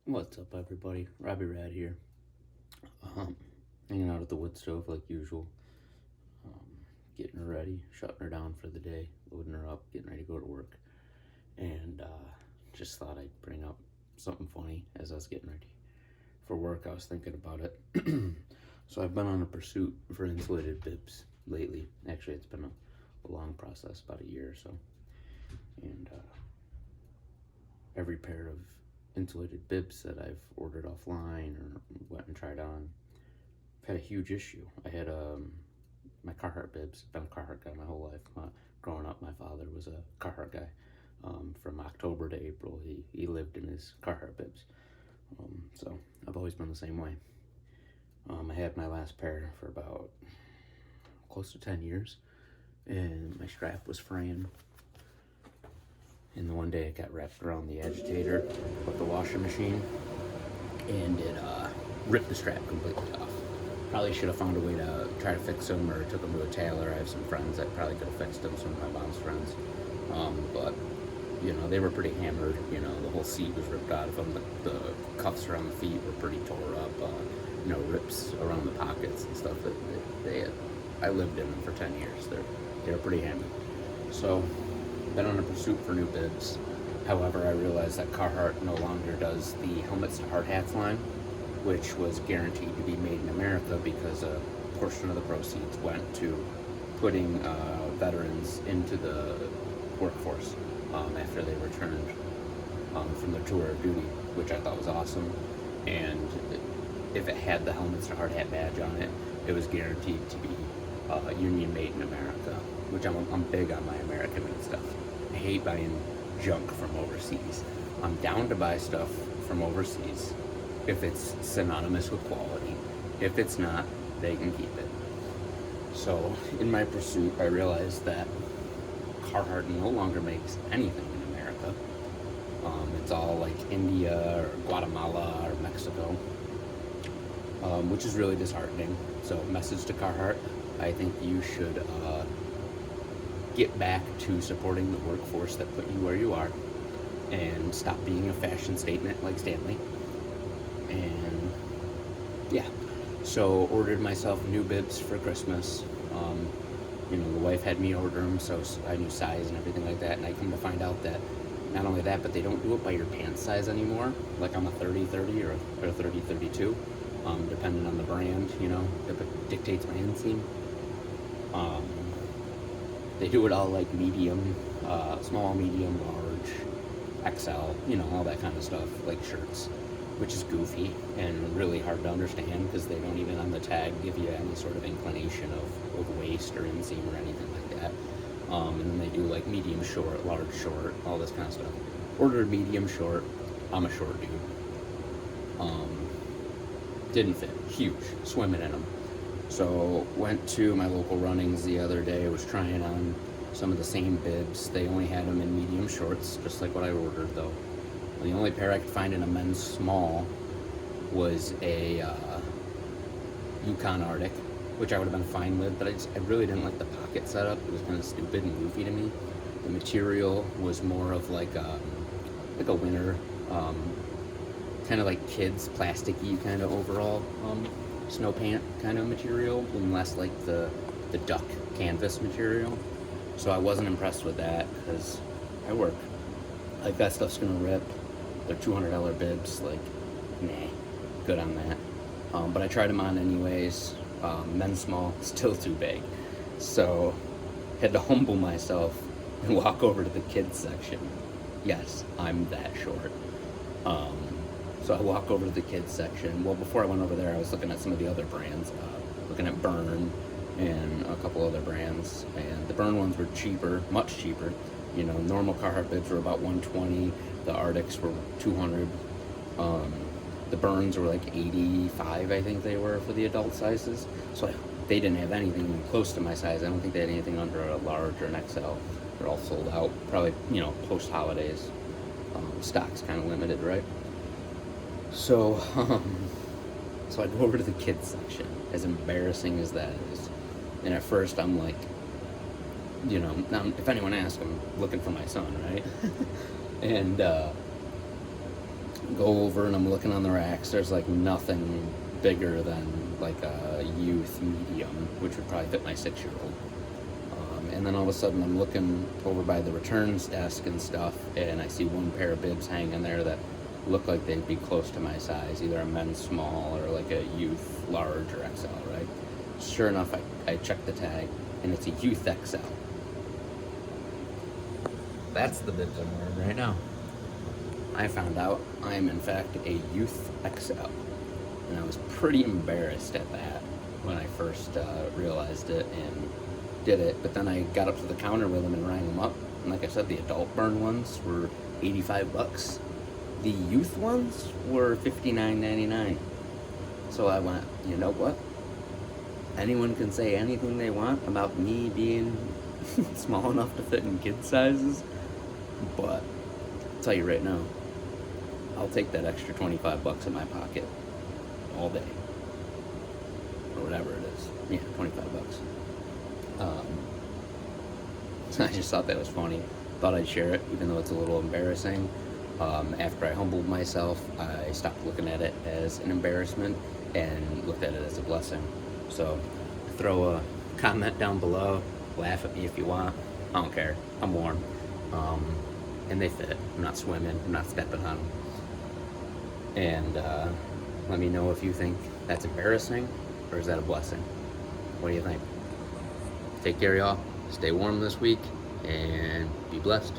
What's up, everybody? Robbie Rad here. Um, Hanging out at the wood stove like usual. Getting her ready, shutting her down for the day, loading her up, getting ready to go to work. And just thought I'd bring up something funny as I was getting ready for work. I was thinking about it. So I've been on a pursuit for insulated bibs lately. Actually, it's been a long process, about a year or so. And every pair of insulated bibs that I've ordered offline or went and tried on, I've had a huge issue. I had my Carhartt bibs. Been a Carhartt guy my whole life. Growing up, my father was a Carhartt guy. From October to April, he lived in his Carhartt bibs. So I've always been the same way. I had my last pair for about close to 10 years, and my strap was fraying. And the one day it got wrapped around the agitator of the washing machine, and it ripped the strap completely off. Probably should have found a way to try to fix them, or took them to a tailor. I have some friends that probably could have fixed them, some of my mom's friends. But they were pretty hammered. The whole seat was ripped out of them. The cuffs around the feet were pretty tore up. Rips around the pockets and stuff that they had. I lived in them for 10 years. They were pretty hammered. So, been on a pursuit for new bibs. However, I realized that Carhartt no longer does the helmets to hard hats line, which was guaranteed to be made in America because a portion of the proceeds went to putting veterans into the workforce after they returned from their tour of duty, which I thought was awesome. And if it had the helmets to hard hat badge on it, it was guaranteed to be union made in America, which I'm big on my American made stuff. I hate buying junk from overseas. I'm down to buy stuff from overseas if it's synonymous with quality. If it's not, they can keep it. So in my pursuit, I realized that Carhartt no longer makes anything in America. It's all like India or Guatemala or Mexico, which is really disheartening. So message to Carhartt, I think you should get back to supporting the workforce that put you where you are, and stop being a fashion statement like Stanley. And yeah, so ordered myself new bibs for Christmas. The wife had me order them, so I knew size and everything like that. And I come to find out that not only that, but they don't do it by your pants size anymore. Like I'm a 30-30 or a 30-32, depending on the brand. It dictates my inseam. They do it all like medium, small, medium, large, XL, all that kind of stuff, like shirts, which is goofy and really hard to understand because they don't even on the tag give you any sort of inclination of waist or inseam or anything like that. And then they do like medium short, large short, all this kind of stuff. Ordered medium short. I'm a short dude. Didn't fit. Huge. Swimming in them. So went to my local Runnings the other day. Was trying on some of the same bibs. They only had them in medium shorts, just like what I ordered though. The only pair I could find in a men's small was a Yukon Arctic, which I would have been fine with, but I really didn't like the pocket setup. It was kind of stupid and goofy to me. The material was more of like a winter, kind of like kids plasticky kind of overall snow pant kind of material, and less like the duck canvas material. So I wasn't impressed with that because I work. Like, that stuff's gonna rip. They're $200 bibs. Like, nah, good on that. But I tried them on anyways. Men's small, still too big. So had to humble myself and walk over to the kids section. Yes, I'm that short. So I walk over to the kids section. Well, before I went over there, I was looking at some of the other brands, looking at Burn and a couple other brands. And the Burn ones were cheaper, much cheaper. Normal Carhartt bibs were about $120. The Arctics were $200. The Burns were like $85, I think they were, for the adult sizes. So they didn't have anything even close to my size. I don't think they had anything under a large or an XL. They're all sold out. Probably, post holidays. Stock's kind of limited, right? So, so I go over to the kids section, as embarrassing as that is. And at first I'm like, if anyone asks, I'm looking for my son, right? And go over and I'm looking on the racks. There's like nothing bigger than like a youth medium, which would probably fit my 6-year-old. And then all of a sudden I'm looking over by the returns desk and stuff, and I see one pair of bibs hanging there that look like they'd be close to my size, either a men's small or like a youth large or XL, right? Sure enough, I checked the tag, and it's a youth XL. That's the bibs I'm wearing right now. I found out I am in fact a youth XL, and I was pretty embarrassed at that when I first realized it and did it. But then I got up to the counter with them and rang them up, and like I said, the adult burn ones were $85. The youth ones were $59.99. So I went, you know what? Anyone can say anything they want about me being small enough to fit in kid sizes, but I'll tell you right now, I'll take that extra 25 bucks in my pocket all day, or whatever it is. Yeah, 25 bucks. I just thought that was funny. Thought I'd share it, even though it's a little embarrassing. After I humbled myself, I stopped looking at it as an embarrassment and looked at it as a blessing. So throw a comment down below, laugh at me if you want. I don't care. I'm warm. And they fit. I'm not swimming. I'm not stepping on them. And let me know if you think that's embarrassing or is that a blessing. What do you think? Take care, y'all. Stay warm this week and be blessed.